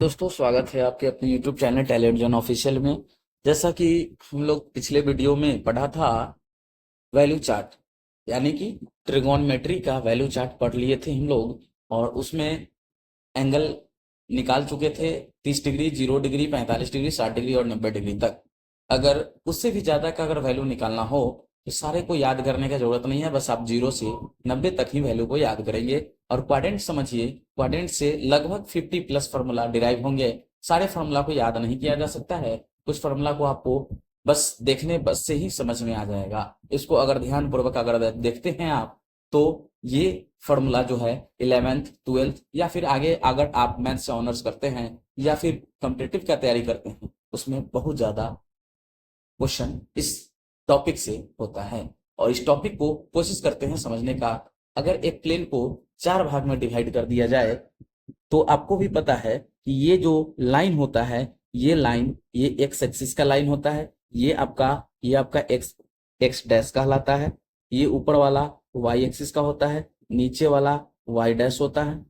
दोस्तों, स्वागत है आपके अपने YouTube channel talent zone official में। जैसा कि हम लोग पिछले वीडियो में पढ़ा था वैल्यू चार्ट, यानी कि ट्रिगोनमेट्री का वैल्यू चार्ट पढ़ लिए थे हम लोग। और उसमें एंगल निकाल चुके थे 30 डिग्री, 0 डिग्री, 45 डिग्री, 60 डिग्री और 90 डिग्री तक। अगर उससे भी ज़्यादा का अगर वैल्यू निकालना हो तो सारे को याद करने का जरूरत नहीं है, बस आप 0 से 90 तक ही वैल्यू को याद करेंगे। और क्वाड्रेंट समझिए, क्वाड्रेंट से लगभग 50+ फार्मूला डिराइव होंगे। सारे फार्मूला को याद नहीं किया जा सकता है, कुछ फार्मूला को आपको बस देखने बस से ही समझ में आ जाएगा। इसको अगर ध्यान पूर्वक अगर देखते हैं आप, तो ये फॉर्मूला जो है 11th 12th या फिर आगे अगर आप मैथ से ऑनर्स करते हैं या फिर कॉम्पिटिटिव का तैयारी करते हैं, उसमें बहुत ज्यादा क्वेश्चन इस टॉपिक से होता है। और इस टॉपिक को कोशिश करते हैं समझने का। अगर एक प्लेन को 4 भाग में डिवाइड कर दिया जाए, तो आपको भी पता है कि ये जो लाइन होता है, ये लाइन ये एक्स एक्सिस का लाइन होता है। ये आपका एक्स एक्स डैश कहलाता है। ये ऊपर वाला वाई एक्सिस का होता है, नीचे वाला वाई डैश होता है।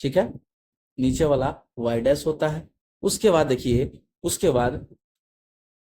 ठीक है, नीचे वाला वाई डैश होता है। उसके बाद देखिए,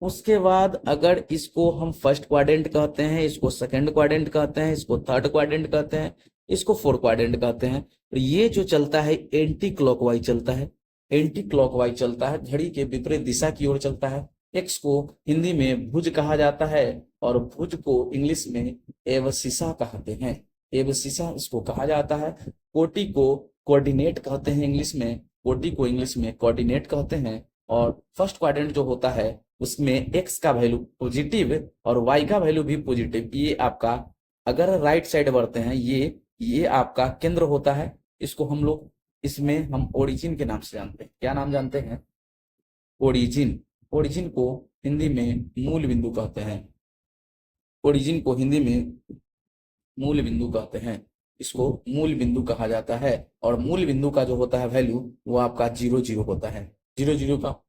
उसके बाद अगर इसको हम फर्स्ट क्वाड्रेंट कहते हैं, इसको सेकंड क्वाड्रेंट कहते हैं, इसको थर्ड क्वाड्रेंट कहते हैं, इसको फोर्थ क्वाड्रेंट कहते हैं। तो ये जो चलता है एंटी क्लॉकवाइज चलता है। एंटी क्लॉकवाइज चलता है, घड़ी के विपरीत दिशा की ओर चलता है। एक्स को हिंदी में भुज कहा जाता है और भुज को इंग्लिश में एवसिसा कहते हैं। एवसिसा इसको कहा जाता है। कोटि को कोऑर्डिनेट कहते हैं इंग्लिश में, कोटि को इंग्लिश में कोऑर्डिनेट कहते हैं। और फर्स्ट क्वाड्रेंट जो होता है उसमें एक्स का वैल्यू पॉजिटिव और वाई का वैल्यू भी पॉजिटिव। ये आपका अगर राइट साइड बढ़ते हैं, ये आपका केंद्र होता है। इसको हम लोग इसमें हम ओरिजिन के नाम से जानते हैं। क्या नाम जानते हैं? ओरिजिन। ओरिजिन को हिंदी में मूल बिंदु कहते हैं। ओरिजिन को हिंदी में मूल बिंदु कहते हैं। इसको मूल बिंदु कहा जाता है। और मूल बिंदु का जो होता है वैल्यू, वो आपका 0 0 होता है। 0 0 का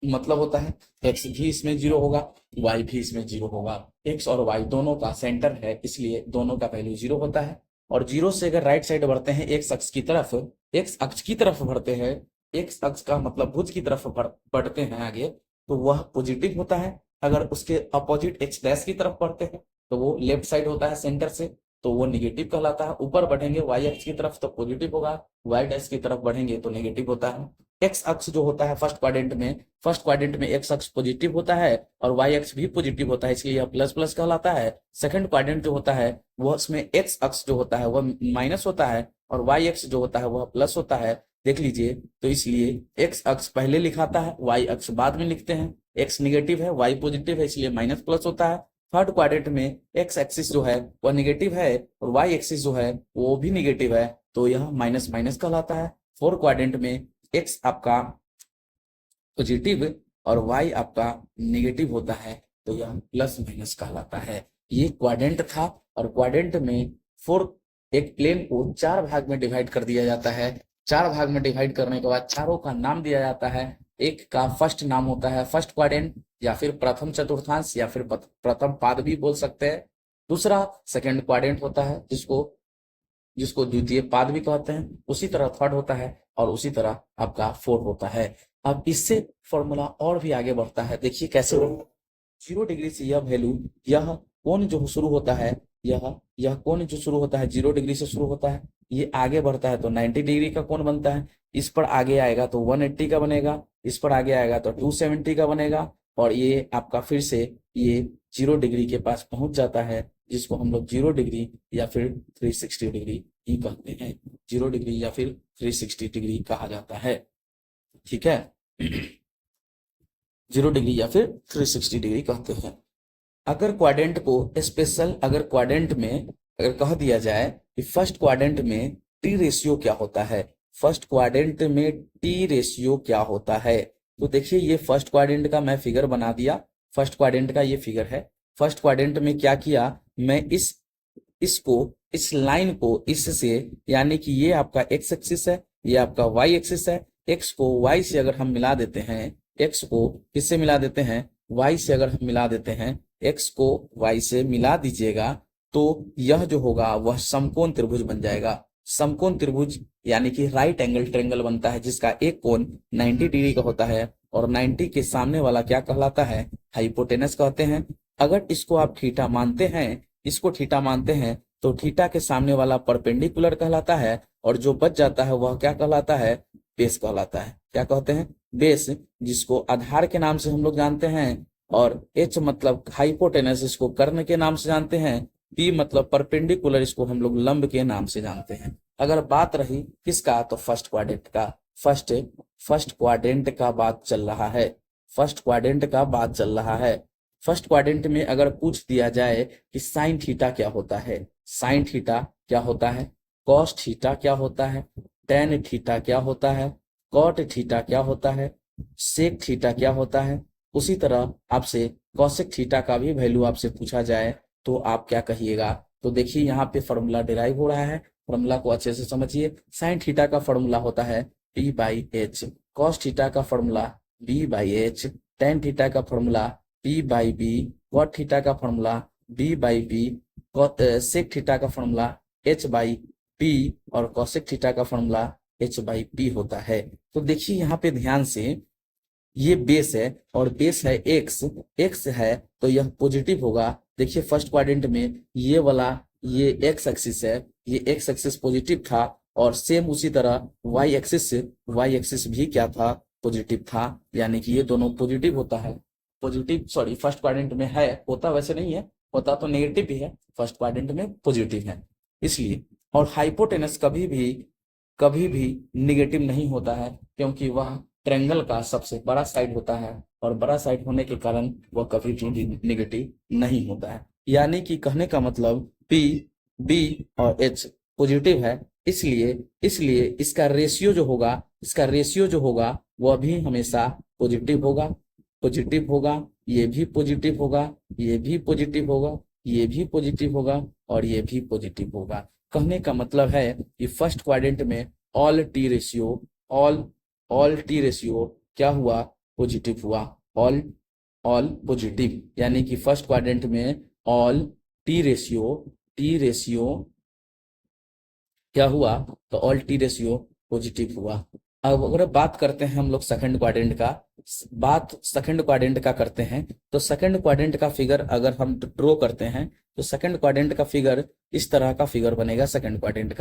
मतलब होता है एक्स भी इसमें 0 होगा, वाई भी इसमें 0 होगा। एक्स और वाई दोनों का सेंटर है, इसलिए दोनों का वैल्यू 0 होता है। और 0 से अगर राइट साइड बढ़ते हैं एक्स अक्ष की तरफ, एक्स अक्ष की तरफ बढ़ते हैं, एक्स अक्ष का मतलब भुज की तरफ बढ़ते हैं आगे, तो वह पॉजिटिव होता है। अगर उसके अपोजिट एक्स डैश की तरफ बढ़ते हैं तो वो लेफ्ट साइड होता है सेंटर से, तो वो निगेटिव कहलाता है। ऊपर बढ़ेंगे वाई अक्ष की तरफ तो पॉजिटिव होगा, वाई डैश की तरफ बढ़ेंगे तो नेगेटिव होता है। एक्स अक्ष जो होता है फर्स्ट क्वाड्रेंट में एक्स अक्ष पॉजिटिव होता है और वाई अक्ष भी पॉजिटिव होता है, इसलिए यह प्लस प्लस कहलाता है। सेकंड क्वाड्रेंट जो होता है वह उसमें एक्स अक्ष जो होता है वह माइनस होता है और वाई अक्ष जो होता है वह प्लस होता है। देख लीजिए, तो इसलिए एक्स अक्ष पहले लिखाता है, वाई अक्ष बाद में लिखते हैं। एक्स निगेटिव है, वाई पॉजिटिव है, इसलिए माइनस प्लस होता है। थर्ड क्वाड्रेंट में एक्स एक्सिस जो है वह निगेटिव है और वाई एक्सिस जो है वो भी निगेटिव है, तो यह माइनस माइनस कहलाता है। फोर्थ क्वाड्रेंट में एक्स आपका पॉजिटिव और वाई आपका नेगेटिव होता है, तो यह प्लस माइनस कहलाता है। ये क्वाड्रेंट था। और क्वाड्रेंट में फोर्थ एक प्लेन को 4 भाग में डिवाइड कर दिया जाता है। 4 भाग में डिवाइड करने के बाद चारों का नाम दिया जाता है। एक का फर्स्ट नाम होता है फर्स्ट क्वाड्रेंट, या फिर प्रथम चतुर्थांश, या फिर प्रथम पाद भी बोल सकते हैं। दूसरा सेकंड क्वाड्रेंट होता है, जिसको जिसको द्वितीय पाद भी कहते हैं। उसी तरह थर्ड होता है और उसी तरह आपका फोर्थ होता है। अब इससे फॉर्मूला और भी आगे बढ़ता है, देखिए कैसे। 0 डिग्री से यह वैल्यू, यह कोण जो शुरू होता है, यह कोण जो शुरू होता है 0 डिग्री से शुरू होता है, ये आगे बढ़ता है तो 90 डिग्री का कोण बनता है। इस पर आगे आएगा तो 180 का बनेगा, इस पर आगे आएगा तो 270 का बनेगा। और ये आपका फिर से ये 0 डिग्री के पास पहुंच जाता है, जिसको हम लोग 0 डिग्री या फिर 360 डिग्री ही कहते हैं। 0 डिग्री या फिर 360 डिग्री कहा जाता है। ठीक है, 0 डिग्री या फिर 360 डिग्री कहते हैं। अगर क्वाड्रेंट को स्पेशल, अगर क्वाड्रेंट में अगर कह दिया जाए कि फर्स्ट क्वाड्रेंट में टी रेशियो क्या होता है, फर्स्ट क्वाड्रेंट में टी रेशियो क्या होता है, तो देखिए ये फर्स्ट क्वाड्रेंट का मैं फिगर बना दिया। फर्स्ट क्वाड्रेंट का ये फिगर है। फर्स्ट क्वाड्रेंट में क्या किया, मैं इस लाइन को इससे, यानी कि ये आपका एक्स एक्सिस है, ये आपका वाई एक्सिस है। एक्स को वाई से अगर हम मिला देते हैं, एक्स को किससे मिला देते हैं, वाई से अगर हम मिला देते हैं, एक्स को वाई से मिला दीजिएगा, तो यह जो होगा वह समकोण त्रिभुज बन जाएगा। समकोण त्रिभुज यानी कि राइट एंगल ट्रायंगल बनता है जिसका एक कोण 90 डिग्री का होता है और 90 के सामने वाला क्या कहलाता है, हाइपोटेनस कहते हैं। अगर इसको आप थीटा मानते हैं, इसको थीटा मानते हैं तो थीटा के सामने वाला परपेंडिकुलर कहलाता है और जो बच जाता है वह क्या कहलाता है, बेस कहलाता है। क्या कहते हैं, बेस, जिसको आधार के नाम से हम लोग जानते हैं, और एच मतलब हाइपोटेनस, इसको कर्ण के नाम से जानते हैं, पी मतलब परपेंडिकुलर, इसको हम लोग लंब के नाम से जानते हैं। अगर बात रही किसका, तो फर्स्ट क्वाड्रेंट का, फर्स्ट क्वाड्रेंट का बात चल रहा है, फर्स्ट क्वाड्रेंट का बात चल रहा है। फर्स्ट क्वाड्रेंट में अगर पूछ दिया जाए कि साइन थीटा क्या होता है, साइन थीटा क्या होता है, कॉस थीटा क्या होता है, टेन थीटा क्या होता है, कॉट थीटा क्या होता है, सेक थीटा क्या होता है, उसी तरह आपसे कॉसेक थीटा का भी वैल्यू आपसे पूछा जाए तो आप क्या कहिएगा। तो देखिए यहाँ पे फॉर्मूला डिराइव हो रहा है, फॉर्मूला को अच्छे से समझिए। साइन थीटा का फॉर्मूला होता है P by H, cos theta का formula B by H, tan theta का formula P by B, cot theta का formula B by B, sec theta का फॉर्मूला एच बाई पी और कॉसेक थीटा का formula H by P होता है। तो देखिए यहाँ पे ध्यान से, ये बेस है और बेस है एक्स, एक्स है तो यह पॉजिटिव होगा। देखिए फर्स्ट क्वाड्रेंट में ये वाला, ये एक्स एक्सिस है, ये एक्स एक्सिस पॉजिटिव था और सेम उसी तरह वाई एक्सिस भी क्या था, पॉजिटिव था, यानी कि ये दोनों पॉजिटिव होता है। पॉजिटिव, सॉरी, फर्स्ट क्वाड्रेंट में है, होता वैसे नहीं है, होता तो नेगेटिव भी है, फर्स्ट क्वाड्रेंट में पॉजिटिव है इसलिए। और हाइपोटेनस कभी भी निगेटिव नहीं होता है क्योंकि वह ट्रायंगल का सबसे बड़ा साइड होता है और बड़ा साइड होने के कारण वह कभी भी निगेटिव नहीं होता है। यानी कि कहने का मतलब पी, बी और एच पॉजिटिव है, इसलिए इसका रेशियो जो होगा वह भी हमेशा पॉजिटिव होगा, ये भी पॉजिटिव होगा, ये भी पॉजिटिव होगा, ये भी पॉजिटिव होगा और ये भी पॉजिटिव होगा। कहने का मतलब है कि फर्स्ट क्वाड्रेंट में ऑल टी रेशियो क्या हुआ, पॉजिटिव हुआ, ऑल पॉजिटिव, यानी कि फर्स्ट क्वाड्रेंट में ऑल टी रेशियो क्या हुआ, तो ऑल टी रेशियो पॉजिटिव हुआ। अब अगर बात करते हैं हम लोग सेकंड क्वाड्रेंट का करते हैं, तो सेकंड क्वाड्रेंट का फिगर अगर हम ड्रॉ करते हैं तो सेकंड क्वाड्रेंट का फिगर इस तरह का फिगर बनेगा। सेकंड क्वाड्रेंट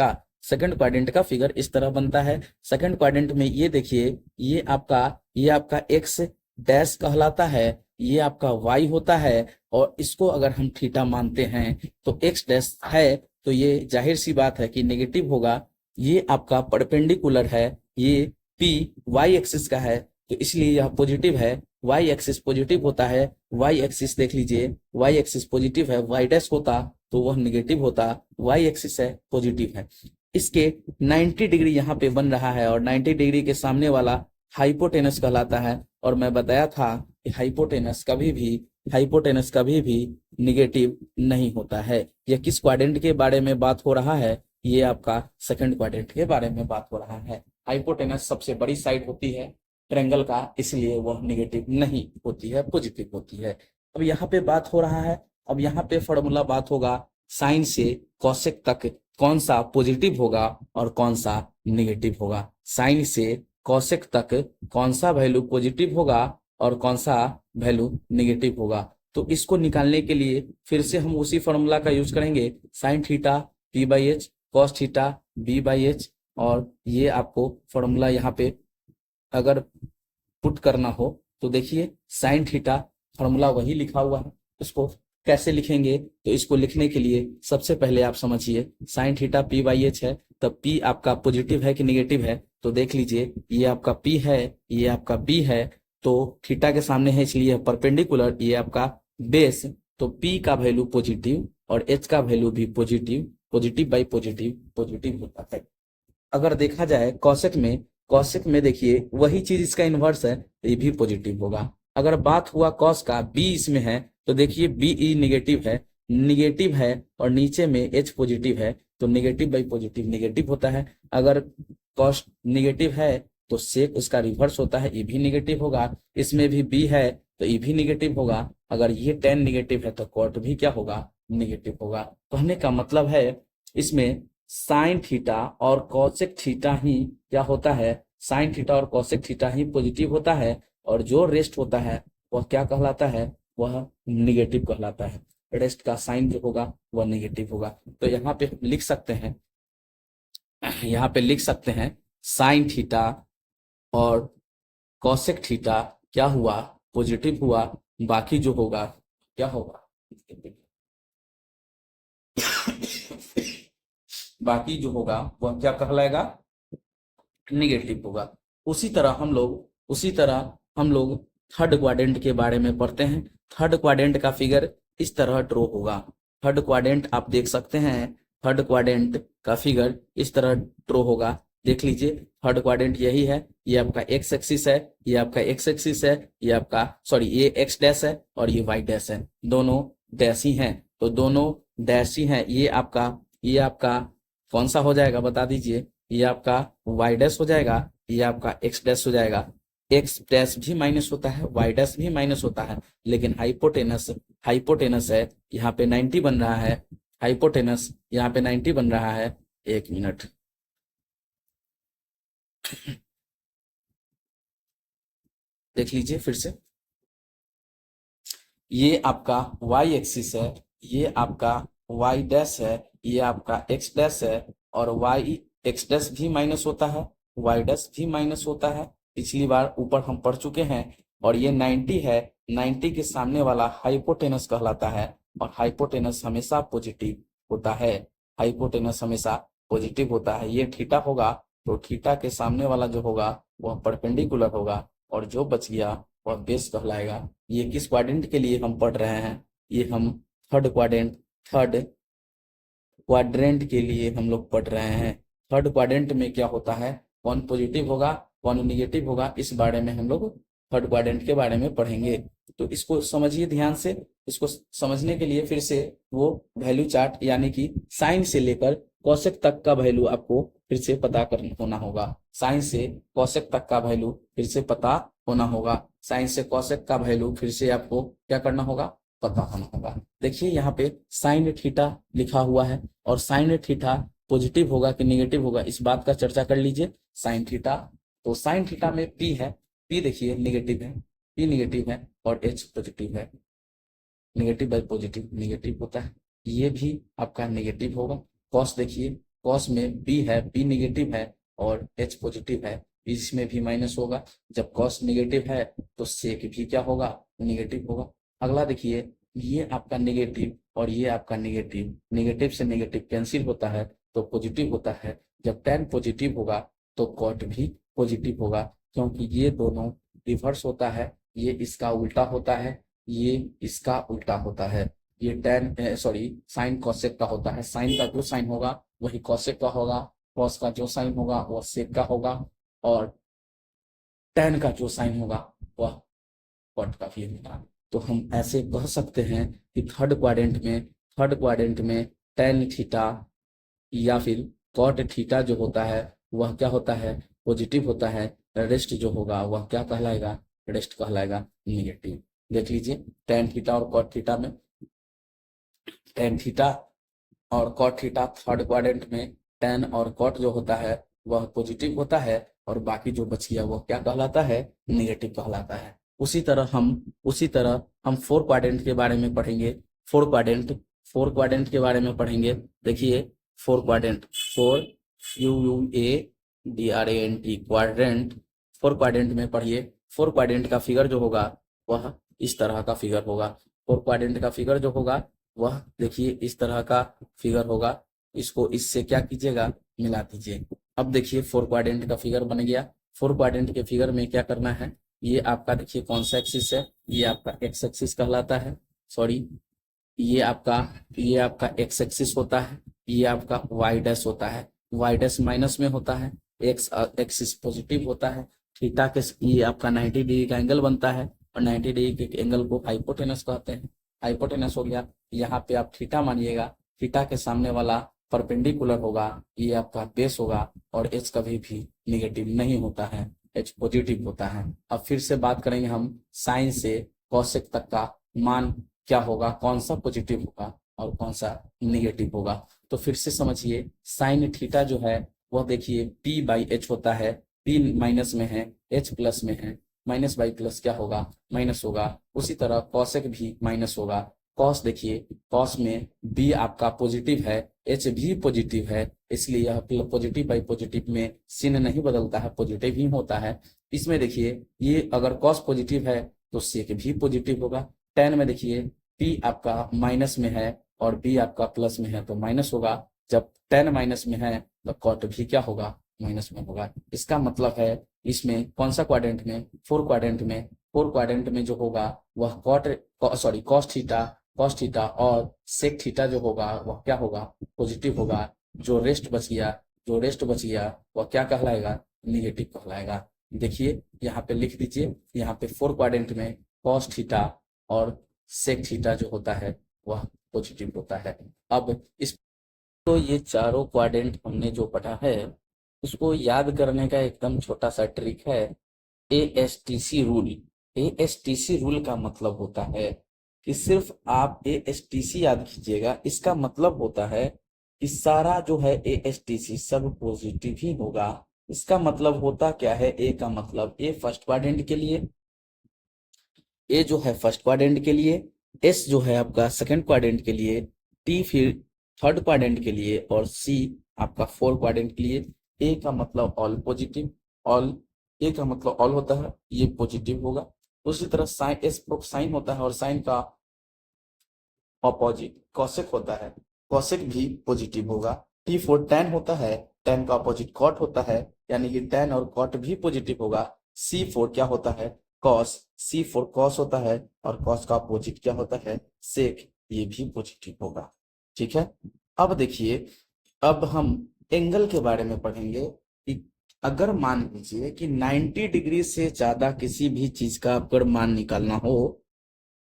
का फिगर इस तरह बनता है। सेकंड क्वाड्रेंट में ये देखिए, ये आपका एक्स डैश कहलाता है, ये आपका वाई होता है और इसको अगर हम थीटा मानते हैं तो एक्स डैश है तो ये जाहिर सी बात है कि नेगेटिव होगा। ये आपका परपेंडिकुलर है, ये पी वाई एक्सिस का है तो इसलिए यह पॉजिटिव है। वाई एक्सिस पॉजिटिव होता है, वाई एक्सिस देख लीजिए, वाई एक्सिस पॉजिटिव है, वाई डैश होता तो वह नेगेटिव होता, वाई एक्सिस है पॉजिटिव है। इसके 90 डिग्री यहाँ पे बन रहा है और 90 डिग्री के सामने वाला हाइपोटेनस कहलाता है। और मैं बताया था कि हाइपोटेनस कभी भी निगेटिव नहीं होता है। यह किस क्वाड्रेंट के बारे में बात हो रहा है, ये आपका सेकंड क्वाड्रेंट के बारे में बात हो रहा है। हाइपोटेनस सबसे बड़ी साइड होती है ट्रायंगल का, इसलिए वह निगेटिव नहीं होती है, पॉजिटिव होती है। अब यहाँ पे बात हो रहा है, अब यहाँ पे फॉर्मूला बात होगा साइन से कॉसेक तक कौन सा पॉजिटिव होगा और कौन सा निगेटिव होगा। साइन से कॉसेक तक कौन सा वैल्यू पॉजिटिव होगा और कौन सा वैल्यू निगेटिव होगा। तो इसको निकालने के लिए फिर से हम उसी फॉर्मूला का यूज करेंगे, sine theta p by H, cos theta b by h, और ये आपको फॉर्मूला यहाँ पे अगर पुट करना हो तो देखिए साइन थीटा फॉर्मूला वही लिखा हुआ है, इसको कैसे लिखेंगे, तो इसको लिखने के लिए सबसे पहले आप समझिए sign theta p by H है, तब पी आपका पॉजिटिव है कि निगेटिव है, तो देख लीजिए ये आपका पी है, ये आपका बी है, तो थीटा के सामने है इसलिए परपेंडिकुलर, ये आपका बेस, तो पी का वैल्यू पॉजिटिव और एच का वैल्यू भी पॉजिटिव बाई पॉजिटिव होता है। अगर देखा जाए कॉसेक में देखिए वही चीज इसका इनवर्स है, ये भी पॉजिटिव होगा। अगर बात हुआ कॉस का, बी इसमें है तो देखिए बी ई निगेटिव है और नीचे में एच पॉजिटिव है तो निगेटिव बाई पॉजिटिव निगेटिव होता है। अगर कॉस निगेटिव है तो सेक उसका रिवर्स होता है, ये भी निगेटिव होगा। इसमें भी बी है तो ये भी निगेटिव होगा। अगर ये टेन निगेटिव है तो कॉट भी क्या होगा, निगेटिव होगा। कहने का मतलब है इसमें साइन थीटा और कॉसेक थीटा ही क्या होता है, साइन थीटा और कॉसेक थीटा ही पॉजिटिव होता है, और जो रेस्ट होता है वह क्या कहलाता है, वह निगेटिव कहलाता है। रेस्ट का साइन जो होगा वह निगेटिव होगा। तो यहाँ पे लिख सकते हैं, यहाँ पे लिख सकते हैं साइन थीटा और कॉसेक थीटा क्या हुआ, पॉजिटिव हुआ, बाकी जो होगा क्या होगा बाकी जो होगा वह क्या कहलाएगा, निगेटिव होगा। उसी तरह हम लोग थर्ड क्वाड्रेंट के बारे में पढ़ते हैं। थर्ड क्वाड्रेंट का फिगर इस तरह ड्रॉ होगा। थर्ड क्वाड्रेंट आप देख सकते हैं, थर्ड क्वाड्रेंट का फिगर इस तरह ड्रॉ होगा। देख लीजिए, थर्ड क्वाड्रेंट यही है, ये आपका एक्स एक्सिस है, ये आपका एक्स एक्सिस है, ये आपका सॉरी ये एक्स डैश है और ये वाई डैश है, दोनों डैश ही हैं। तो दोनों डैश ही हैं। ये आपका कौन सा हो जाएगा बता दीजिए, ये आपका वाई डैश हो जाएगा, ये आपका एक्स डैश हो जाएगा। एक्स डैश भी माइनस होता है, वाई डैश भी माइनस होता है, लेकिन हाइपोटेनस है, यहाँ पे 90 बन रहा है, हाइपोटेनस यहाँ पे 90 बन रहा है। एक मिनट, देख लीजिए फिर से, ये आपका वाई एक्सिस है, ये आपका वाई डैश है, ये आपका एक्स डैश है, और वाई एक्स डैश भी माइनस होता है, वाई डैश भी माइनस होता है। पिछली बार ऊपर हम पढ़ चुके हैं। और ये 90 है, 90 के सामने वाला हाइपोटेनस कहलाता है, और हाइपोटेनस हमेशा पॉजिटिव होता है, हाइपोटेनस हमेशा पॉजिटिव होता है। ये थीटा होगा, तो थीटा के सामने वाला जो होगा वह परपेंडिकुलर होगा, और जो बच गया वह बेस कहलाएगा। ये किस क्वाड्रेंट के लिए हम पढ़ रहे हैं, ये हम थर्ड क्वाड्रेंट के लिए हम लोग पढ़ रहे हैं। थर्ड क्वाड्रेंट में क्या होता है, कौन पॉजिटिव होगा कौन निगेटिव होगा, इस बारे में हम लोग थर्ड क्वाड्रेंट के बारे में पढ़ेंगे। तो इसको समझिए ध्यान से। इसको समझने के लिए फिर से वो वैल्यू चार्ट यानी कि साइन से लेकर कॉसेक तक का वैल्यू आपको फिर से पता करना होना होगा। साइन से कॉसेक तक का वैल्यू फिर से पता होना होगा। साइन से कॉसेक का वैल्यू फिर से आपको क्या करना होगा, पता होना होगा। देखिए यहाँ पे साइन थीटा लिखा हुआ है, और साइन थीटा पॉजिटिव होगा कि निगेटिव होगा, इस बात का चर्चा कर लीजिए। साइन थीटा, तो साइन थीटा में पी है, पी देखिए निगेटिव है, पी निगेटिव है, और एच पॉजिटिव है। निगेटिव बाई पॉजिटिव निगेटिव होता है, ये भी आपका निगेटिव होगा। कॉस देखिए, कॉस में पी है, पी निगेटिव है और एच पॉजिटिव है, इसमें भी माइनस होगा। जब कॉस निगेटिव है तो सेक भी क्या होगा, निगेटिव होगा। अगला देखिए, ये आपका निगेटिव और ये आपका निगेटिव, निगेटिव से निगेटिव कैंसिल होता है तो पॉजिटिव होता है। जब tan पॉजिटिव होगा तो कॉट भी पॉजिटिव होगा, क्योंकि ये दोनों रिवर्स होता है, ये इसका उल्टा होता है, ये इसका उल्टा होता है। ये tan साइन कॉसेक का होता है, साइन का जो साइन होगा वही कॉसेक का होगा, कॉस का जो साइन होगा वह सेक का होगा, और tan का जो साइन होगा वह कॉट का भी होगा। तो हम ऐसे कह सकते हैं कि थर्ड क्वाड्रेंट में tan थीटा या फिर कॉट थीटा जो होता है वह क्या होता है, पॉजिटिव होता है। रेस्ट जो होगा वह क्या कहलाएगा, रेस्ट कहलाएगा निगेटिव। देख लीजिए, tan थीटा और कॉट थीटा में, tan थीटा और कॉट थीटा थर्ड क्वाड्रेंट में tan और कॉट जो होता है वह पॉजिटिव होता है, और बाकी जो बच गया वह क्या कहलाता है, निगेटिव कहलाता है। उसी तरह हम फोर क्वाड्रेंट के बारे में पढ़ेंगे। फोर क्वाड्रेंट के बारे में पढ़ेंगे। देखिए, four quadrant, four QUADRANT quadrant, four quadrant में पढ़िए। फोर क्वाड्रेंट का फिगर जो होगा वह इस तरह का फिगर होगा। फोर क्वाड्रेंट का फिगर जो होगा वह देखिए इस तरह का फिगर होगा। इसको इससे क्या कीजिएगा, मिला दीजिए। अब देखिए फोर क्वाड्रेंट का फिगर बन गया। फोर क्वाड्रेंट के फिगर में क्या करना है, ये आपका देखिए कौन सा एक्सिस है, ये आपका एक्स एक्सिस कहलाता है, सॉरी ये आपका एक्स एक्सिस होता है, ये आपका वाई डैश होता है, वाई डैश माइनस में होता है, एक्स एक्सिस पॉजिटिव होता है। थीटा के ये आपका 90 डिग्री का एंगल बनता है, और 90 डिग्री के एंगल को हाइपोटेनस कहते हैं। हाइपोटेनस हो गया, यहाँ पे आप थीटा मानिएगा, थीटा के सामने वाला परपेंडिकुलर होगा, ये आपका बेस होगा, और एच कभी भी निगेटिव नहीं होता है, एच पॉजिटिव होता है। अब फिर से बात करेंगे हम साइन से कॉसेक तक का मान क्या होगा, कौन सा पॉजिटिव होगा और कौन सा निगेटिव होगा। तो फिर से समझिए, साइन थीटा जो है वह देखिए p बाई एच होता है, p माइनस में है, h प्लस में है, माइनस बाई प्लस क्या होगा, माइनस होगा। उसी तरह कॉसेक भी माइनस होगा। कॉस देखिए, कॉस में b आपका पॉजिटिव है, h भी पॉजिटिव है, इसलिए यह पॉजिटिव बाई पॉजिटिव में चिन्ह नहीं बदलता है, पॉजिटिव ही होता है। इसमें देखिए, ये अगर कॉस पॉजिटिव है तो सेक भी पॉजिटिव होगा। टेन में देखिए, p आपका माइनस में है और b आपका प्लस में है तो माइनस होगा। जब टेन माइनस में है तो कॉट भी क्या होगा, माइनस में होगा। इसका मतलब है इसमें कौन सा क्वाड्रेंट में, फोर क्वाड्रेंट में, फोर क्वाड्रेंट में जो होगा वह कॉस थीटा और सेक थीटा जो होगा वह क्या होगा, पॉजिटिव होगा। जो रेस्ट बच गया वह क्या कहलाएगा, निगेटिव कहलाएगा। देखिए यहाँ पे लिख दीजिए, यहाँ पे फोर क्वाड्रेंट में कॉस थीटा और सेक थीटा जो होता है वह पॉजिटिव होता है। अब इस तो ये चारों क्वाड्रेंट हमने जो पढ़ा है उसको याद करने का एकदम छोटा सा ट्रिक है, ASTC रूल। ASTC रूल का मतलब होता है कि सिर्फ आप ASTC याद कीजिएगा। इसका मतलब होता है कि सारा जो है ASTC सब पॉजिटिव ही होगा। इसका मतलब होता क्या है, ए का मतलब ए फर्स्ट क्वाड्रेंट के लिए, ए जो है फर्स्ट क्वाड्रेंट के लिए, एस जो है आपका सेकंड क्वाड्रेंट के लिए, टी फिर थर्ड क्वाड्रेंट के लिए और सी आपका फोर्थ क्वाड्रेंट के लिए। ए का मतलब ऑल पॉजिटिव, ऑल, ए का मतलब ऑल होता है, ये पॉजिटिव होगा। उसी तरह साइन, एस साइन होता है और साइन का अपोजिट कॉसेक होता है, कॉसेक भी पॉजिटिव होगा। टी फोर टैन होता है, टैन का अपोजिट कॉट होता है, यानी कि टैन और कॉट भी पॉजिटिव होगा। सी फोर क्या होता है, कॉस, सी फोर कॉस होता है और कॉस का अपोजिट क्या होता है, सेक, ये भी पॉजिटिव होगा। ठीक है। अब देखिए, अब हम एंगल के बारे में पढ़ेंगे कि अगर मान लीजिए कि 90 डिग्री से ज्यादा किसी भी चीज का अगर मान निकालना हो,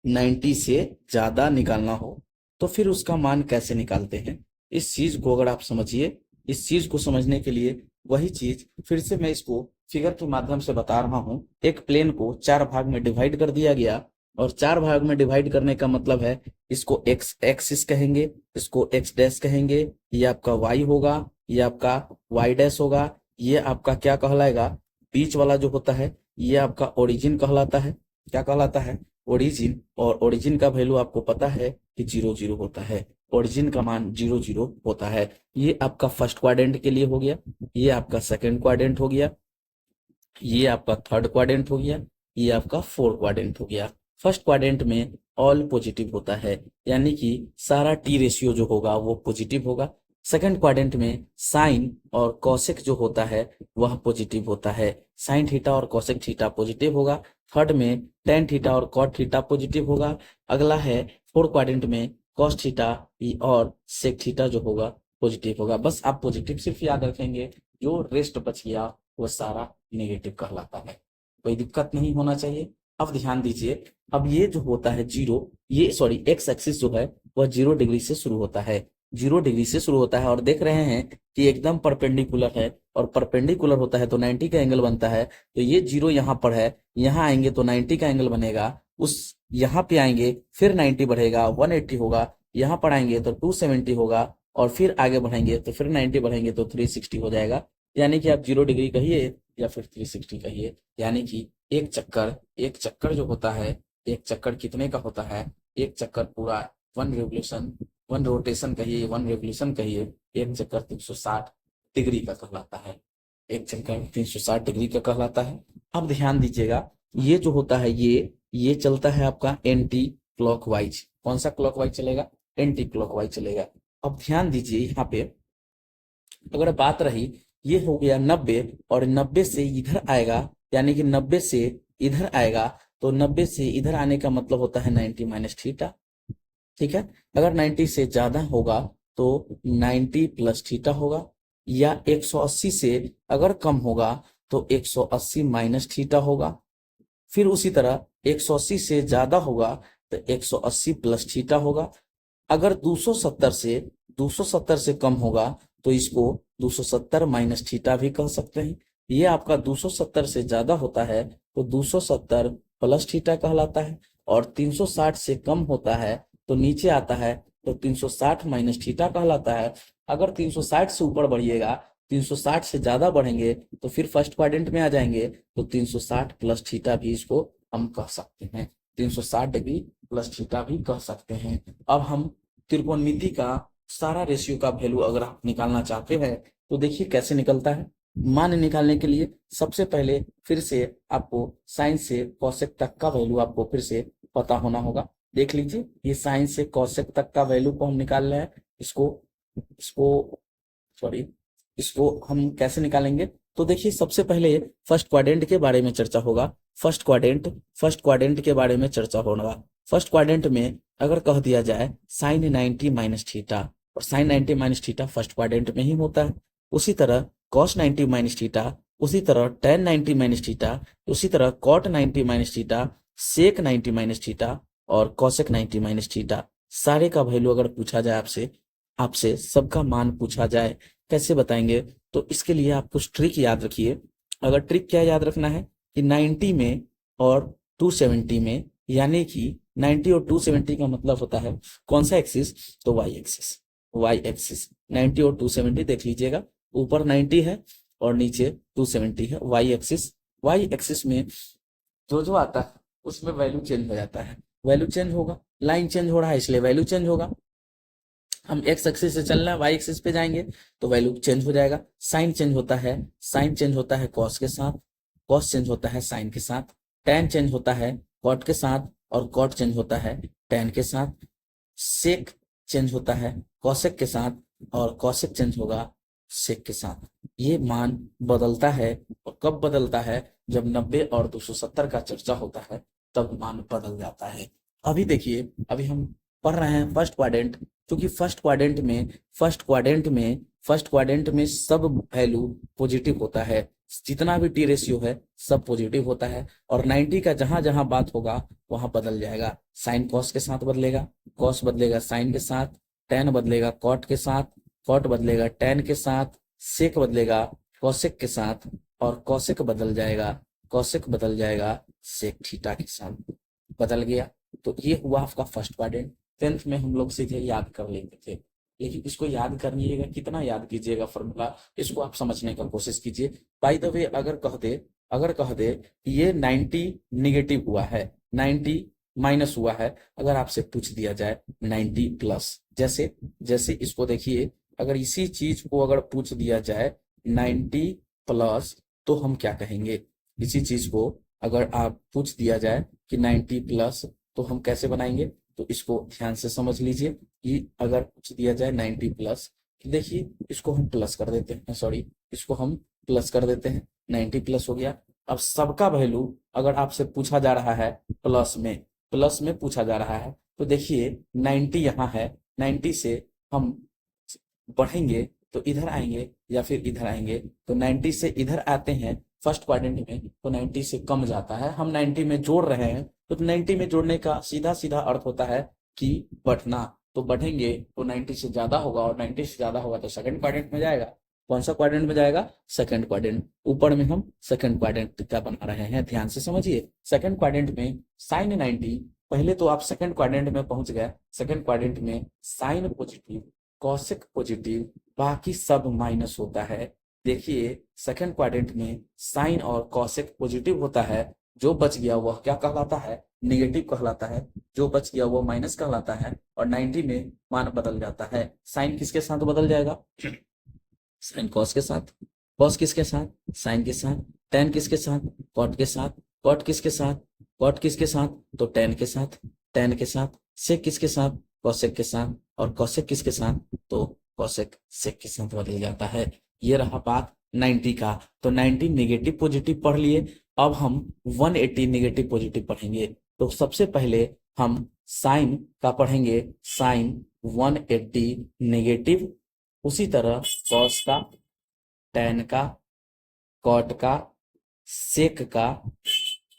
90 से ज्यादा निकालना हो तो फिर उसका मान कैसे निकालते हैं। इस चीज को अगर आप समझिए, इस चीज को समझने के लिए वही चीज फिर से मैं इसको फिगर के माध्यम से बता रहा हूं। एक प्लेन को चार भाग में डिवाइड कर दिया गया और चार भाग में डिवाइड करने का मतलब है इसको एक्स एक्सिस कहेंगे, इसको एक्स डैश कहेंगे, ये आपका वाई होगा, ये आपका वाई डैश होगा, ये आपका क्या कहलाएगा, बीच वाला जो होता है ये आपका ओरिजिन कहलाता है। क्या कहलाता है, ओरिजिन। और ओरिजिन का वैल्यू आपको पता है कि 0 0 होता है, ओरिजिन का मान 0 0 होता है। ये आपका फर्स्ट क्वाड्रेंट के लिए हो गया, ये आपका सेकंड क्वाड्रेंट हो गया, ये आपका थर्ड क्वाड्रेंट हो गया, ये आपका फोर्थ क्वाड्रेंट हो गया। फर्स्ट क्वाड्रेंट में ऑल पॉजिटिव होता है, यानी कि सारा टी रेशियो जो होगा वो पॉजिटिव होगा। सेकंड क्वाड्रेंट में साइन और कॉसेक जो होता है वह पॉजिटिव होता है, साइन थीटा और कॉसेक थीटा पॉजिटिव होगा। थर्ड में टेन थीटा और कॉट थीटा पॉजिटिव होगा। अगला है फोर्थ क्वाड्रेंट में कॉस थीटा और सेक थीटा जो होगा पॉजिटिव होगा। बस आप पॉजिटिव सिर्फ याद रखेंगे, जो रेस्ट बच गया वो सारा नेगेटिव कहलाता है। कोई दिक्कत नहीं होना चाहिए। अब ध्यान दीजिए, अब ये जो होता है जीरो, ये सॉरी एक्स एक्सिस जो है वह 0 डिग्री से शुरू होता है, 0 डिग्री से शुरू होता है और देख रहे हैं कि एकदम परपेंडिकुलर है और परपेंडिकुलर होता है तो 90 का एंगल बनता है। तो ये 0 यहाँ पर है, यहाँ आएंगे तो 90 का एंगल बनेगा, उस यहाँ पे आएंगे फिर 90 बढ़ेगा 180 होगा, यहाँ पर आएंगे तो 270 होगा और फिर आगे बढ़ेंगे तो फिर 90 बढ़ेंगे तो 360 हो जाएगा। यानी कि आप 0 डिग्री कहिए या फिर 360 कहिए, यानी कि एक चक्कर जो होता है, एक चक्कर कितने का होता है, एक चक्कर पूरा वन रोटेशन कहिए, वन रेवोल्यूशन कहिए, एक चक्कर 360 डिग्री का कहलाता है, एक चक्कर 360 डिग्री का कहलाता है। अब ध्यान दीजिएगा, ये जो होता है ये चलता है आपका एंटी क्लॉकवाइज। कौन सा क्लॉकवाइज चलेगा, एंटी क्लॉकवाइज चलेगा। अब ध्यान दीजिए, यहाँ पे अगर बात रही, ये हो गया 90 और 90 से इधर आएगा, यानी कि 90 से इधर आएगा तो 90 से इधर आने का मतलब होता है 90 माइनस थीटा। ठीक है। अगर 90 से ज्यादा होगा तो 90 प्लस थीटा होगा, या 180 से अगर कम होगा तो 180 माइनस थीटा होगा। फिर उसी तरह 180 से ज्यादा होगा तो 180 प्लस थीटा होगा। अगर 270 से कम होगा तो इसको 270 माइनस थीटा भी कह सकते हैं। ये आपका 270 से ज्यादा होता है तो 270 प्लस थीटा कहलाता है, और 360 से कम होता है तो नीचे आता है तो 360 माइनस थीटा कहलाता है। अगर 360 से ऊपर बढ़िएगा, 360 से ज्यादा बढ़ेंगे तो फिर फर्स्ट क्वाड्रेंट में आ जाएंगे, तो 360 प्लस थीटा भी इसको हम कह सकते हैं, 360 डिग्री प्लस थीटा भी कह सकते हैं। अब हम त्रिकोणमिति का सारा रेशियो का वैल्यू अगर आप निकालना चाहते हैं तो देखिए कैसे निकलता है। मान निकालने के लिए सबसे पहले फिर से आपको साइन से कॉसेक तक का वैल्यू आपको फिर से पता होना होगा। देख लीजिए, ये साइन से कॉसेक तक का वैल्यू को हम निकाल रहे हैं। इसको इसको सॉरी इसको हम कैसे निकालेंगे, तो देखिए सबसे पहले फर्स्ट क्वाड्रेंट के बारे में चर्चा होगा। फर्स्ट क्वाड्रेंट के बारे में चर्चा होगा। फर्स्ट क्वाड्रेंट में अगर कह दिया जाए साइन 90 माइनस थीटा, और sine 90 minus theta first quadrant में ही होता है। उसी तरह कॉस 90 माइनस थीटा, उसी तरह टेन 90 माइनस थीटा, उसी तरह कॉट 90 माइनस थीटा, सेक 90 माइनस थीटा और कॉसेक 90 माइनस थीटा, सारे का वैल्यू अगर पूछा जाए आपसे आपसे सबका मान पूछा जाए, कैसे बताएंगे? तो इसके लिए आप कुछ ट्रिक याद रखिए। अगर ट्रिक क्या याद रखना है कि 90 में और 270 में, यानी कि 90 और 270 का मतलब होता है कौन सा एक्सिस, तो वाई एक्सिस 90 और 270 देख लीजिएगा, ऊपर 90 है और नीचे 270 है। वाई एक्सिस में जो जो आता है उसमें वैल्यू चेंज हो जाता है, वैल्यू चेंज होगा, लाइन चेंज हो रहा है इसलिए वैल्यू चेंज होगा। हम एक्स एक्सिस से चल रहे हैं, वाई एक्सिस पे जाएंगे तो वैल्यू चेंज हो जाएगा। साइन चेंज होता है कॉस के साथ, कॉस चेंज होता है साइन के साथ, टेन चेंज होता है कॉट के साथ और कॉट चेंज होता है टेन के साथ, सेक चेंज होता है कॉसेक के साथ और कॉसेक चेंज होगा सेक के साथ। ये मान बदलता है, और कब बदलता है? जब 90 और 270 का चर्चा होता है तब मान बदल जाता है। अभी देखिए, अभी हम पढ़ रहे हैं फर्स्ट क्वाड्रेंट, क्योंकि फर्स्ट क्वाड्रेंट में सब वैल्यू पॉजिटिव होता है, जितना भी टी रेशियो है सब पॉजिटिव होता है। और 90 का जहां जहां बात होगा वहां बदल जाएगा। साइन कॉस के साथ बदलेगा, कॉस बदलेगा साइन के साथ, टेन बदलेगा कॉट के साथ, कॉट बदलेगा टेन के साथ, सेक बदलेगा कॉसेक के साथ और कॉसेक बदल जाएगा सेक थीटा के साथ। बदल गया। तो ये हुआ आपका फर्स्ट क्वाड्रेंट। 10th में हम लोग सीधे याद कर लेते थे, लेकिन इसको याद करिएगा, कितना याद कीजिएगा फॉर्मूला, इसको आप समझने का कोशिश कीजिए। बाय द वे, अगर कह दे ये 90 निगेटिव हुआ है, 90 माइनस हुआ है, अगर आपसे पूछ दिया जाए 90 प्लस, जैसे इसको देखिए, अगर इसी चीज को अगर पूछ दिया जाए 90 प्लस तो हम क्या कहेंगे? इसी चीज को अगर आप पूछ दिया जाए कि 90 प्लस तो हम कैसे बनाएंगे? तो इसको ध्यान से समझ लीजिए कि अगर पूछ दिया जाए 90 प्लस, देखिए इसको हम प्लस कर देते हैं, इसको हम प्लस कर देते हैं, 90 प्लस हो गया। अब सबका वैल्यू अगर आपसे पूछा जा रहा है प्लस में पूछा जा रहा है, तो देखिए 90 यहाँ है, 90 से हम बढ़ेंगे तो इधर आएंगे या फिर इधर आएंगे, तो 90 से इधर आते हैं फर्स्ट क्वाड्रेंट में तो 90 से कम जाता है। हम 90 में जोड़ रहे हैं तो 90 में जोड़ने का सीधा सीधा अर्थ होता है कि बढ़ना, तो बढ़ेंगे तो 90 से ज्यादा होगा, और 90 से ज्यादा होगा तो सेकंड क्वाड्रेंट में जाएगा। कौन सा क्वाड्रेंट में जाएगा? Second quadrant. ऊपर में हम सेकंड क्वाड्रेंट का बना रहे हैं, ध्यान से समझिए। सेकंड क्वाड्रेंट में साइन 90, पहले तो आप सेकंड क्वाड्रेंट में पहुंच गए, सेकंड क्वाड्रेंट में साइन पॉजिटिव, कॉसेक पॉजिटिव, बाकी सब माइनस होता है। देखिए सेकंड क्वाड्रेंट में साइन और कॉसेक पॉजिटिव होता है, जो बच गया वह क्या कहलाता है? निगेटिव कहलाता है, जो बच गया वो माइनस कहलाता है। और 90 में मान बदल जाता है। साइन किसके साथ बदल जाएगा? साइन कॉस के साथ, कॉस किसके साथ? साइन के साथ। टेन किसके साथ? कॉट के साथ। कॉट किसके साथ? कॉट किसके साथ? तो टेन के साथ, टेन के साथ। सेक किसके साथ? कॉसेक के साथ। और कॉसेक किसके साथ? तो कॉसेक सेक के साथ बदल जाता है। ये रहा बात 90 का। तो 90 निगेटिव पॉजिटिव पढ़ लिए। अब हम 180 निगेटिव पॉजिटिव पढ़ेंगे। तो सबसे पहले हम साइन का पढ़ेंगे, साइन 180 निगेटिव, उसी तरह कॉस का, टेन का, कॉट का, सेक का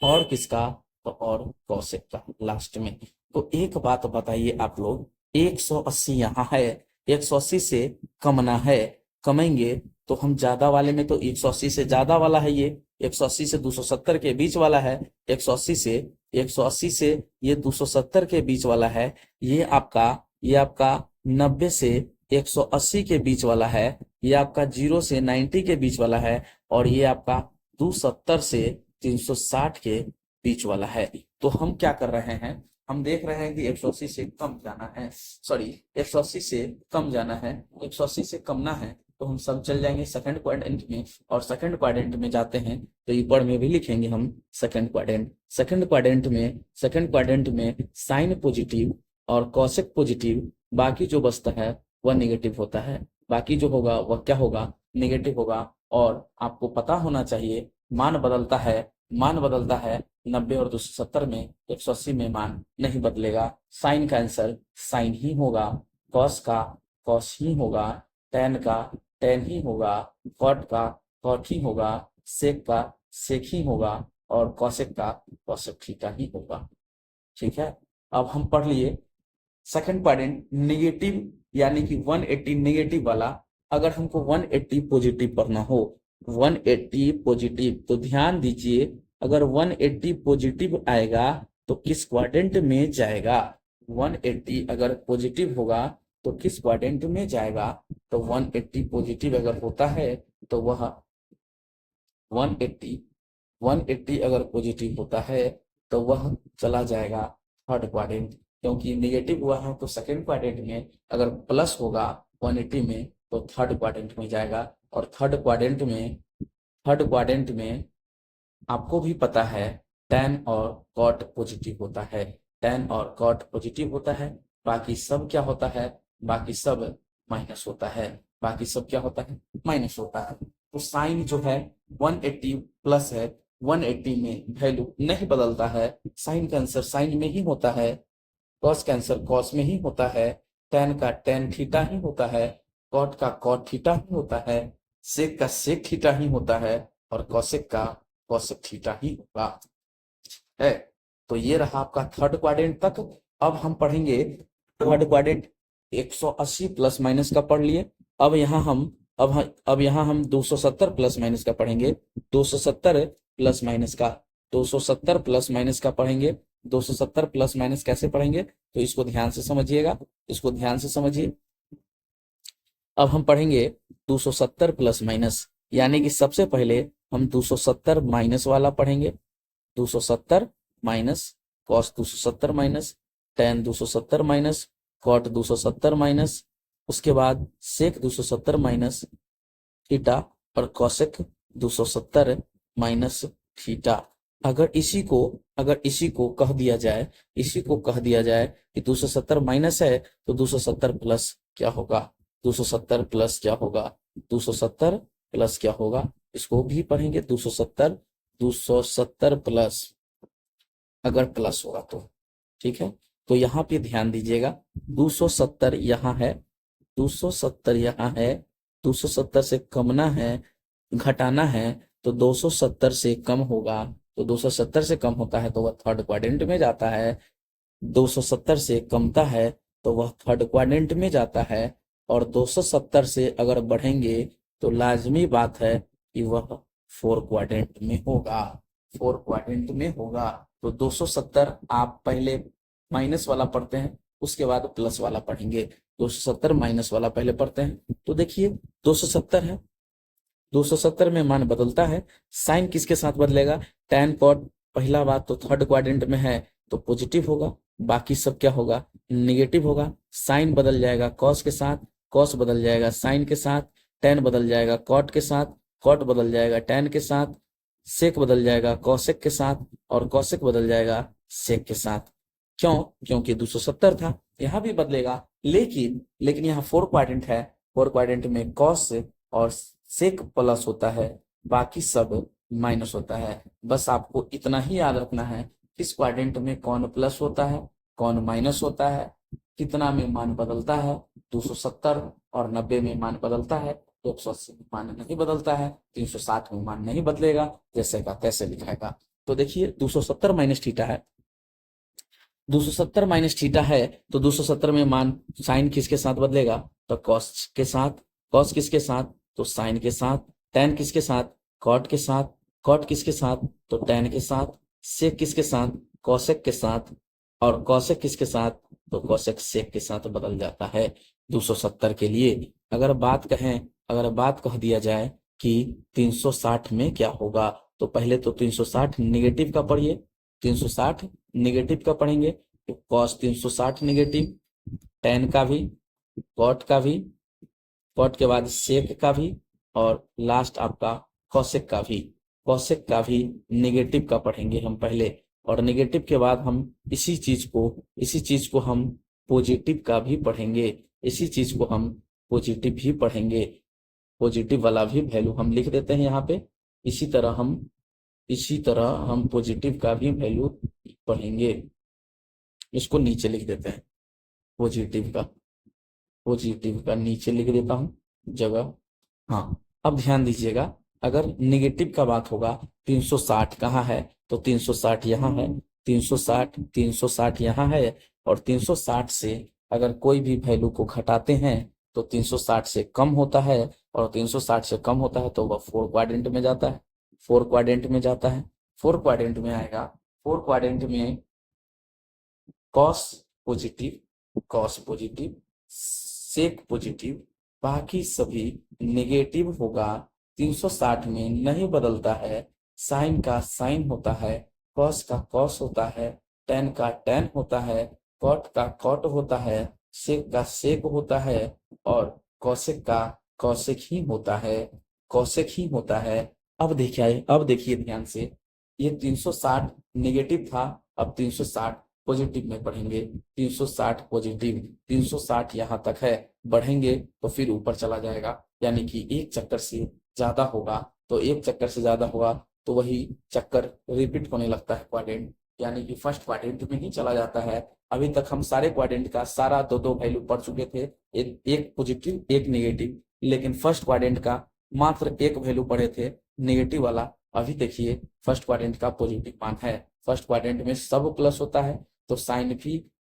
और किसका? तो और कॉसेक का लास्ट में। तो एक बात बताइए आप लोग, 180 यहाँ है, 180 से कमना है, कमेंगे तो हम ज्यादा वाले में, तो 180 से ज्यादा वाला है ये, 180 से 270 के बीच वाला है, 180 से ये 270 के बीच वाला है। ये आपका ये आपका 90 से 180 के बीच वाला है, ये आपका 0 से 90 के बीच वाला है, और ये आपका 270 से 360 के बीच वाला है। तो हम क्या कर रहे हैं, हम देख रहे हैं कि 180 से कम जाना है, सॉरी 180 से कम जाना है, 180 से कम ना है, तो हम सब चल जाएंगे सेकंड क्वाड्रेंट में, और सेकंड क्वाड्रेंट में जाते हैं तो ऊपर में भी लिखेंगे हम सेकंड क्वाड्रेंट। सेकंड क्वाड्रेंट में साइन पॉजिटिव और कॉसेक पॉजिटिव, बाकी जो बचता है वह नेगेटिव होता है, बाकी जो होगा वह क्या होगा, नेगेटिव होगा। और आपको पता होना चाहिए मान बदलता है 90 और 270 में, 180 में मान नहीं बदलेगा। साइन का आंसर साइन ही होगा, कॉस का कॉस ही होगा, टेन का टेन ही होगा, कॉट का कॉट ही होगा, सेक का सेक ही होगा, और कॉसेक का कॉसेक थीटा ही होगा। ठीक है, अब हम पढ़ लिए सेकंड क्वाड्रेंट नेगेटिव, यानी कि 180 नेगेटिव वाला। अगर हमको 180 पॉजिटिव पढ़ना हो, 180 पॉजिटिव, तो ध्यान दीजिए, अगर 180 पॉजिटिव आएगा तो किस क्वाड्रेंट में जाएगा, 180 अगर पॉजिटिव होगा तो किस क्वाड्रेंट में जाएगा, तो 180 पॉजिटिव अगर होता है तो वह 180 अगर पॉजिटिव होता है तो वह चला जाएगा थर्ड क्वाड्रेंट, क्योंकि नेगेटिव हुआ है तो सेकंड क्वाड्रेंट में, अगर प्लस होगा 180 में तो थर्ड क्वाड्रेंट में जाएगा। और थर्ड क्वाड्रेंट में आपको भी पता है tan और cot पॉजिटिव होता है, tan और cot पॉजिटिव होता है, बाकी सब क्या होता है, बाकी सब माइनस होता है, बाकी सब क्या होता है, माइनस होता है। तो साइन जो है 180 प्लस है, 180 में वैल्यू नहीं बदलता है, साइन का आंसर साइन में ही होता है, कॉस का आंसर कॉस में ही होता है, tan का tan थीटा ही होता है, cot का cot थीटा ही होता है, सेक का सेक थीटा ही होता है, और कॉसेक का कॉसेक थीटा ही होगा। है, तो ये रहा आपका थर्ड क्वाड्रेंट तक। अब हम पढ़ेंगे थर्ड क्वाड्रेंट, 180 प्लस माइनस का पढ़ लिए। अब यहाँ हम 270 प्लस माइनस का पढ़ेंगे, 270 प्लस माइनस का 270 प्लस माइनस का पढ़ेंगे। 270 प्लस माइनस कैसे पढ़ेंगे, तो इसको ध्यान से समझिएगा, इसको ध्यान से समझिए। अब हम पढ़ेंगे 270 प्लस माइनस, यानी कि सबसे पहले हम 270 माइनस वाला पढ़ेंगे, 270 minus cos 270 minus tan 270 minus cot 270 minus, उसके बाद सेक 270 माइनस थीटा और कॉसेक 270 माइनस थीटा। अगर इसी को कह दिया जाए, कि 270 माइनस है तो 270 प्लस क्या होगा, 270 प्लस क्या होगा, 270 प्लस क्या होगा, इसको भी पढ़ेंगे। 270 प्लस अगर प्लस होगा तो ठीक है। तो यहाँ पे ध्यान दीजिएगा, 270 यहाँ है, 270 यहाँ है, 270 से कमना है, घटाना है, तो 270 से कम होगा, तो 270 से कम होता है तो वह थर्ड क्वाड्रेंट में जाता है, 270 से कमता है तो वह थर्ड क्वाड्रेंट में जाता है, और 270 से अगर बढ़ेंगे तो लाजमी बात है कि वह फोर क्वाड्रेंट में होगा, तो 270 आप पहले माइनस वाला पढ़ते हैं, उसके बाद प्लस वाला पढ़ेंगे। 270 माइनस वाला पहले पढ़ते हैं, तो देखिए 270 है, 270 में मान बदलता है, साइन किसके साथ बदलेगा, tan cot, पहला बात तो थर्ड क्वाड्रेंट में है तो पॉजिटिव होगा, बाकी सब क्या होगा, नेगेटिव होगा। साइन बदल जाएगा कॉस के साथ, कॉस बदल जाएगा साइन के साथ, tan बदल जाएगा कॉट के साथ, कॉट बदल जाएगा tan के साथ, सेक बदल जाएगा कॉसेक के साथ, और कॉसेक बदल जाएगा सेक के साथ। क्यों, क्योंकि 270 था, यहाँ भी बदलेगा, लेकिन यहाँ फोर क्वाड्रेंट है, फोर क्वाड्रेंट में कॉस और सेक प्लस होता है, बाकी सब माइनस होता है। बस आपको इतना ही याद रखना है, किस क्वाड्रेंट में कौन प्लस होता है, कौन माइनस होता है, कितना में मान बदलता है, 270 और 90 में मान बदलता है, 180 में मान नहीं बदलता है, 360 में मान नहीं बदलेगा, जैसे का तैसे लिखाएगा। तो देखिए 270 माइनस थीटा है, 270 माइनस थीटा है, तो 270 में मान साइन किसके साथ बदलेगा, तो कॉस के साथ, कॉस किसके साथ, तो साइन के साथ, tan किसके साथ, कॉट के साथ, कॉट किसके साथ, तो tan के साथ, सेक किसके साथ, कॉसेक के साथ, और कौशिक किसके साथ, तो कौशिक सेक के साथ बदल जाता है 270 के लिए। अगर बात कह दिया जाए कि 360 में क्या होगा, तो पहले तो 360 निगेटिव का पढ़िए, 360 निगेटिव का पढ़ेंगे तो कॉस 360 निगेटिव, टेन का भी, कॉट का भी, कॉट के बाद सेक का भी, और लास्ट आपका कौशिक का भी निगेटिव का पढ़ेंगे हम पहले, और निगेटिव के बाद हम इसी चीज को हम पॉजिटिव का भी पढ़ेंगे, इसी चीज को हम पॉजिटिव भी पढ़ेंगे, पॉजिटिव वाला भी वैल्यू हम लिख देते हैं यहाँ पे। इसी तरह हम पॉजिटिव का भी वैल्यू पढ़ेंगे, इसको नीचे लिख देते हैं, पॉजिटिव का नीचे लिख देता हूँ जगह। हाँ, अब ध्यान दीजिएगा, अगर निगेटिव का बात होगा 360 कहाँ है, तो 360 यहाँ है, 360 यहाँ है, और 360 से अगर कोई भी वैल्यू को घटाते हैं तो 360 से कम होता है, और 360 से कम होता है तो वह फोर क्वाड्रेंट में जाता है, फोर क्वाड्रेंट में आएगा। फोर क्वाड्रेंट में कॉस पॉजिटिव, सेक पॉजिटिव, बाकी सभी नेगेटिव होगा। 360 में नहीं बदलता है, साइन का साइन होता है, कॉस का कॉस होता है, टेन का टेन होता है, कॉट का कॉट होता है, सेक का सेक होता है, और कौशिक का कौशिक ही होता है। अब देखिए ध्यान से, ये 360 नेगेटिव था, अब 360 पॉजिटिव में पढ़ेंगे, 360 पॉजिटिव, 360 यहाँ तक है, बढ़ेंगे तो फिर ऊपर चला जाएगा, यानी कि एक चक्कर से ज्यादा होगा तो वही चक्कर रिपीट होने लगता है क्वाड्रेंट, यानी कि फर्स्ट क्वाड्रेंट में ही चला जाता है। अभी तक हम सारे क्वाड्रेंट का सारा दो वैल्यू पढ़ चुके थे, एक पॉजिटिव एक नेगेटिव, लेकिन फर्स्ट क्वाड्रेंट का मात्र एक वैल्यू पढ़े थे, नेगेटिव वाला। अभी देखिए फर्स्ट क्वाड्रेंट का पॉजिटिव मान है, फर्स्ट क्वाड्रेंट में सब प्लस होता है, तो साइन भी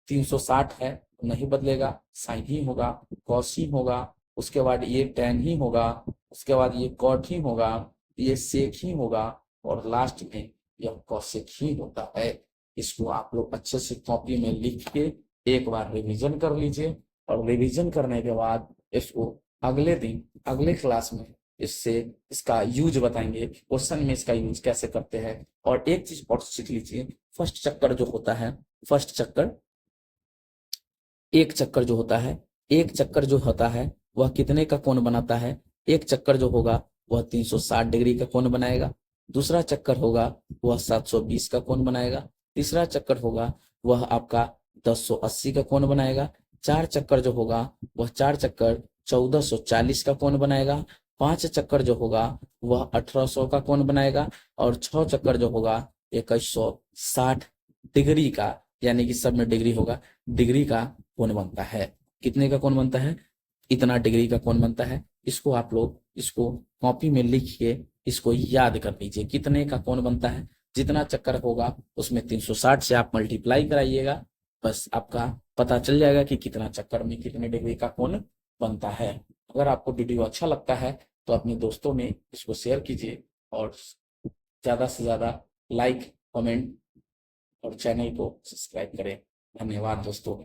360 है, नहीं बदलेगा, साइन ही होगा, कॉस ही होगा, उसके बाद ये टेन ही होगा, उसके बाद ये कॉट ही होगा, ये सेक ही होगा, और लास्ट में यह कौशिक ही होता है। इसको आप लोग अच्छे से कॉपी में लिख के एक बार रिवीजन कर लीजिए, और रिवीजन करने के बाद इसको अगले दिन अगले क्लास में इसका यूज बताएंगे, क्वेश्चन में इसका यूज कैसे करते हैं। और एक चीज और सीख लीजिए, फर्स्ट चक्कर जो होता है, एक चक्कर जो होता है वह कितने का कोण बनाता है, एक चक्कर जो होगा वह 360 डिग्री का कोण बनाएगा, दूसरा चक्कर होगा वह 720 का कोण बनाएगा, तीसरा चक्कर होगा वह आपका 1080 का कोण बनाएगा, चार चक्कर जो होगा वह 1440 का कोण बनाएगा, पांच चक्कर जो होगा वह 1800 का कोण बनाएगा, और 6 चक्कर जो होगा 2160 डिग्री का, यानी कि सब में डिग्री होगा, डिग्री का कोण बनता है। कितने का कोण बनता है, इतना डिग्री का कोण बनता है। इसको आप लोग इसको कॉपी में लिख के इसको याद कर लीजिए, कितने का कोण बनता है, जितना चक्कर होगा उसमें 360 से आप मल्टीप्लाई कराइएगा, बस आपका पता चल जाएगा कि कितना चक्कर में कितने डिग्री का कोण बनता है। अगर आपको वीडियो अच्छा लगता है तो अपने दोस्तों में इसको शेयर कीजिए, और ज्यादा से ज्यादा लाइक कमेंट और चैनल को सब्सक्राइब करें। धन्यवाद दोस्तों।